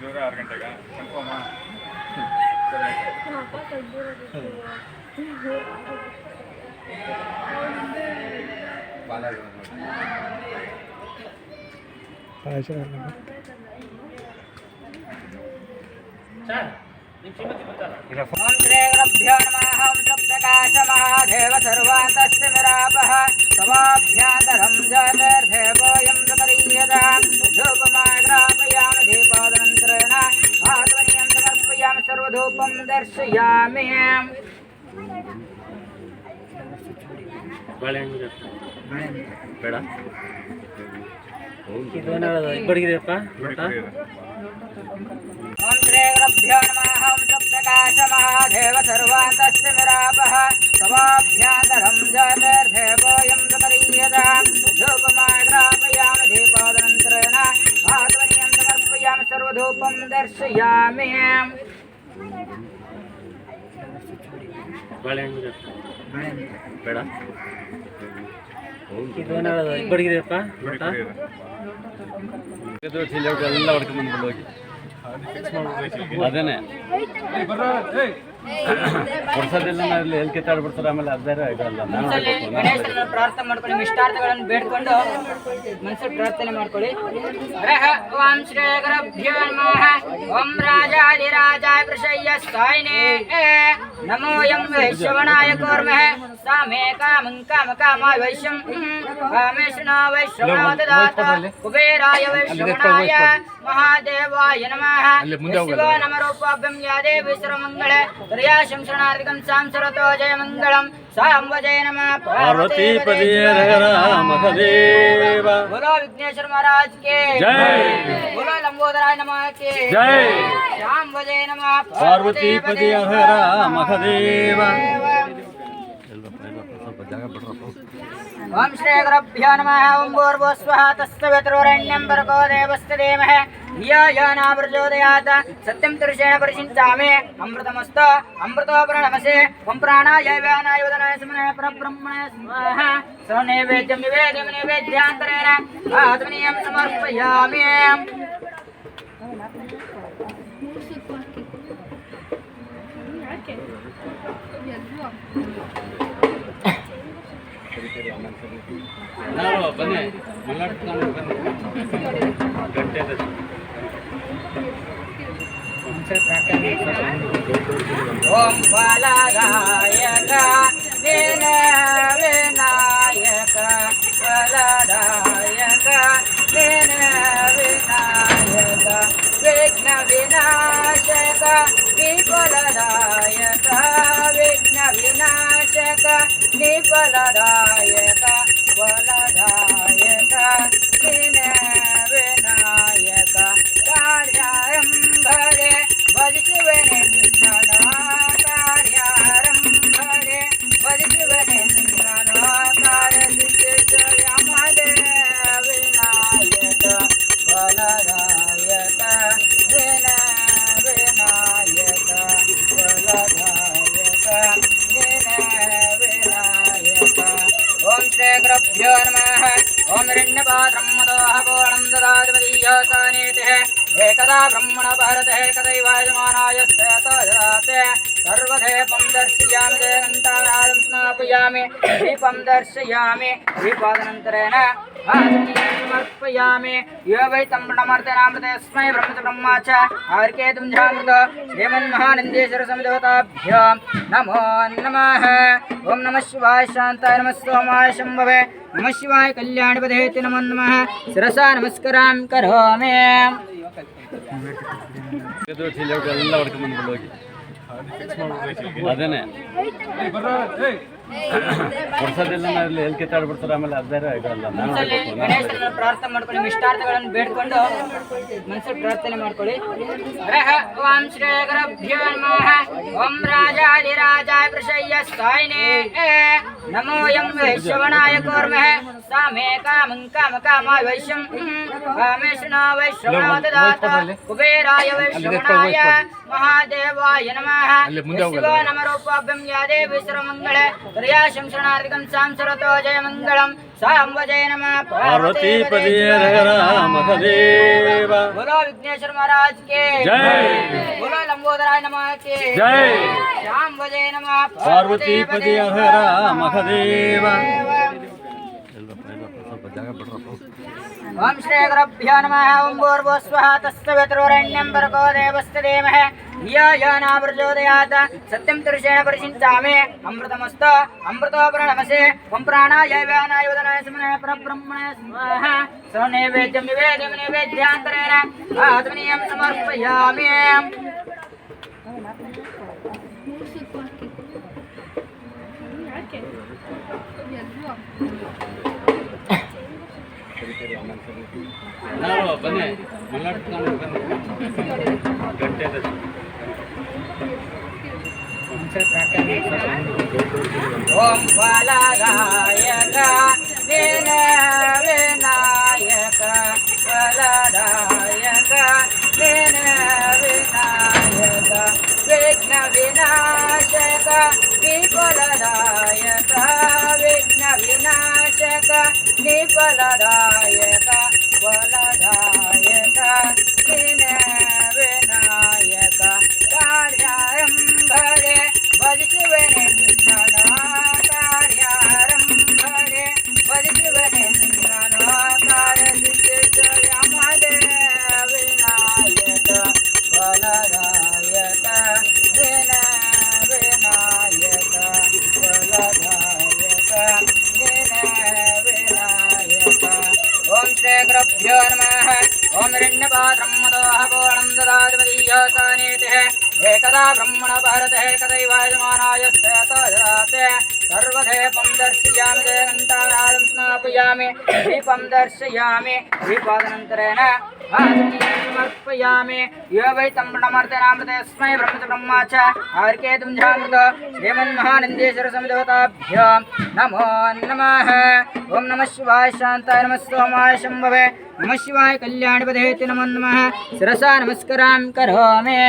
6 ಗಂಟೆಗೆ ಕನ್ಫರ್ಮಾ? ओम श्री गुरुभ्यो नमः। ओम सप्तकाश महादेव सर्वान्तस्तिमिरापः समाभ्यान्तरं ज्योतिर्देवोऽयं प्रपदीयताम् धूपमाग्रापयामि दीपादनन्तरेण आत्मनीयं समर्पयामि सर्वधूपं दर्शयामि। ಬೇಡ ಇಬ್ಬರಿಗಿದೆಯಪ್ಪ ओम श्री गुरुभ्यो नमः। ओम सप्तकाश महादेव सर्वान्तस्तिमिरापः समाभ्यान्तरं ज्योतिर्देवोऽयं प्रपदीयताम् धूपमाग्रापयामि दीपादनन्तरेण आत्मनीयं समर्पयामि सर्वधूपं दर्शयामि। ಬೇಡ ಇಬ್ಬರಿಗಿದೆಯಪ್ಪ ಎಲ್ಲ ಹೊಡ್ಕೊಂಡು ಬಂದ್ಬಿಡು ಹೋಗಿ ಅದೇನೆ ಕೊಡ್ಸೋದಿಲ್ಲ ಇಲ್ಲಿ ಎಲ್ಲಿ ಕಿತ್ತಾಡ್ಬಿಡ್ತಾರೆ ಆಮೇಲೆ ಅದಾರೆ ಇದಲ್ಲ ಗಣೇಶನ ಪ್ರಾರ್ಥನೆ ಮಾಡ್ಕೊಳ್ಳಿ, ಇಷ್ಟಾರ್ಥಗಳನ್ನು ಬೇಡ್ಕೊಂಡು ಮನಸ್ಸಲ್ಲಿ ಪ್ರಾರ್ಥನೆ ಮಾಡ್ಕೊಳ್ಳಿ. ಓಂ ಶ್ರೀ ಗುರುಭ್ಯೋ ನಮಃ. ಓಂ ರಾಜಾಧಿರಾಜಾಯ ವೃಷಯ್ಯಸ್ಥಾಯಿನೇ ನಮೋ ಯಂ ವೈಶ್ರವಣಾಯ ಕೂರ್ಮಃ ಸಾಮೇ ಕಾಮಂ ಕಾಮಕಾಮಾಯ ವೈಶ್ಯಂ ಕಾಮೇಶನೋ ವೈಶ್ರವಣೋ ದದಾತ ಕುಬೇರಾಯ ವೈಶ್ರವಣಾಯ ಮಹಾದೇವಾಯ ನಮಃ. ಶಿವ ನಮರೂಪಾಭ್ಯಂ ಯಾ ದೇವಿ ಸರ್ವಮಂಗಳೆ ತ್ರಯಾಶಂ ಶರಣಾರ್ಥಿಕಂ ಸಾಂಸರತೋ ಜಯ ಮಂಗಳಂ ಸಾಂವಜಯ ನಮಃ. ಪಾರ್ವತಿ ಪತಿಯೇ ಹರ ಮಹದೇವ. बोलो विघ्नेश्वर महाराज के जय। बोलो लंबोदराय नमः के जय। श्याम वजय नमः. ಪಾರ್ವತಿ ಪತಿಯ ಹರ ಮಹದೇವ. ओम श्री गुरुभ्यो नमः. ओम भूर्भुवस्वः तत्सवितुर्वरेण्यं भर्गो देवस्य धीमहि धियो यो न प्रचोदयात्. सत्यं पुरुषेण परिचिन्तामि अमृतमस्तु अमृतोपरणमसे. ओम प्राणाय व्यानाय उदनाय समनाय परब्रह्मणे स्वाहा. सर्वनैवेद्यं निवेद्यं निवेद्यान्तरेण आत्मनीयं समर्पयामि. ಬನ್ನಿ ಗಂಟೆ ओम फलदायक विनायक फलदायक विनायक विघ्न विनाशक विफलदायक विघ्न विनाशक विफलदायक फलदायक विनायक कार्यारंभरे वज्रवनेन्द्रनो कार्यारंभरे वज्रवनेन्द्रनो कारसिद्धयमदे विनायक फलदायक विनायक फलदायक विनायक. ओम श्री गुरुभ्यो नमः. ओम हिरण्यपात्रं मदोह पूर्णं ददाति मदीयोऽसानीतिः एकदा ब्रह्मण भारतः एकदैवायमानाय स्तेतो ददाते सर्वदेवं दर्शयामि देवन्तारादं स्नापयामि दीपं दर्शयामि दीपादनन्तरेण आत्मनीयं समर्पयामि. यो वै तं प्रणमर्तेनामृतेऽस्मै ब्रह्म च ब्रह्मा च आर्केतुं झामृत श्रीमन्महानन्देश्वर समदेवताभ्यो नमो नमः. ओम नमः शिवाय शान्ताय नमः सोमाय शम्भवे नमः शिवाय कल्याणपदेति नमो नमः. शिरसा नमस्कारां करोमि. ಎಲ್ಲ ಹೊಡ್ಕೊಂಡು ಬಂದ್ಬಿಡು ಹೋಗಿ ಅದೇನೆ ಕೊಡ್ಸೋದಿಲ್ಲ ಇಲ್ಲಿ ಎಲ್ಲಿ ಕಿತ್ತಾಡ್ಬಿಡ್ತಾರೆ ಆಮೇಲೆ ಅದಾರೆ ಇದಲ್ಲ ಗಣೇಶನ ಪ್ರಾರ್ಥನೆ ಮಾಡ್ಕೊಳ್ಳಿ, ಇಷ್ಟಾರ್ಥಗಳನ್ನು ಬೇಡ್ಕೊಂಡು ಮನಸ್ಸಲ್ಲಿ ಪ್ರಾರ್ಥನೆ ಮಾಡ್ಕೊಳ್ಳಿ. ಓಂ ಶ್ರೀ ಗುರುಭ್ಯೋ ನಮಃ. ಓಂ ರಾಜಾಧಿರಾಜಾಯ ವೃಷಯ್ಯಸ್ಥಾಯಿನೇ ನಮೋ ಯಂ ವೈಶ್ರವಣಾಯ ಕೂರ್ಮಃ ಸಾಮೇ ಕಾಮಂ ಕಾಮಕಾಮಾಯ ವೈಶ್ಯಂ ಕಾಮೇಶನೋ ವೈಶ್ರವಣೋ ದದಾತ ಕುಬೇರಾಯ ವೈಶ್ರವಣಾಯ ಮಹಾದೇವಾಯ ನಮಃ. ಶಿವ ನಮರೂಪಾಭ್ಯಂ ಯಾ ದೇವಿ ಸರ್ವಮಂಗಳೆ त्र्याशं शरणार्थिकं सांसरतो जयमङ्गलं सांवजय नमः पार्वतीपदे हर महादेव। बोलो विघ्नेश्वर महाराज के जय। बोलो लंबोदराय नमः के जय। सांवजय नमः पार्वतीपदे हर महादेव। ओम श्री गुरुभ्यो नमः ओम भूर्भुवस्वः तत्सवितुर्वरेण्यं भर्गो देवस्य धीमहि धियो यो न प्रचोदयात् सत्यं पुरुषेण परिचिन्तामि अमृतमस्तु अमृतो प्रणमसे ओम प्राणाय व्यानाय उदनाय समनाय परब्रह्मणे स्वाहा सनैवेद्यं निवेद्यं निवेद्यान्तरेण आत्मनीयं समर्पयामि। ಬನ್ನಿ ಮಲ್ನಾಡು ಗಂಟೆ ओम फलदायक विनायक फलदायक विनायक विघ्न विनाशक विफलदायक विघ्न विनाशक विफलदायक फलदायक विनायक कार्यारंभरे वदिष्वने कार्यारंभरे वदिष्वने कार्य विनायक फलदायक विनायक फलदायक विनायक। ओम श्री गुरुभ्यो नमः ओम हिरण्यपात्रं मदोहपूर्णं ददाति मदीयसानीतिः एकदा ब्रह्मण भारतः एकदैवायमानाय स्थितोजाते सर्वधेपं दर्शयामि देवन्तानादं स्नापयामि दीपं दर्शयामि दीपादनन्तरेण समर्पयामि यो वै तं प्रणमर्तेनामृतेऽस्मै ब्रह्म ब्रह्मा च आर्केतुं झामृत श्रीमन्महानन्देश्वर समिदेवताभ्यो नमो नमः। ओम नमः शिवाय शान्ताय नमः सोमाय शम्भवे नमः शिवाय कल्याणपदेति नमो नमः शिरसा नमस्कारां करोमि।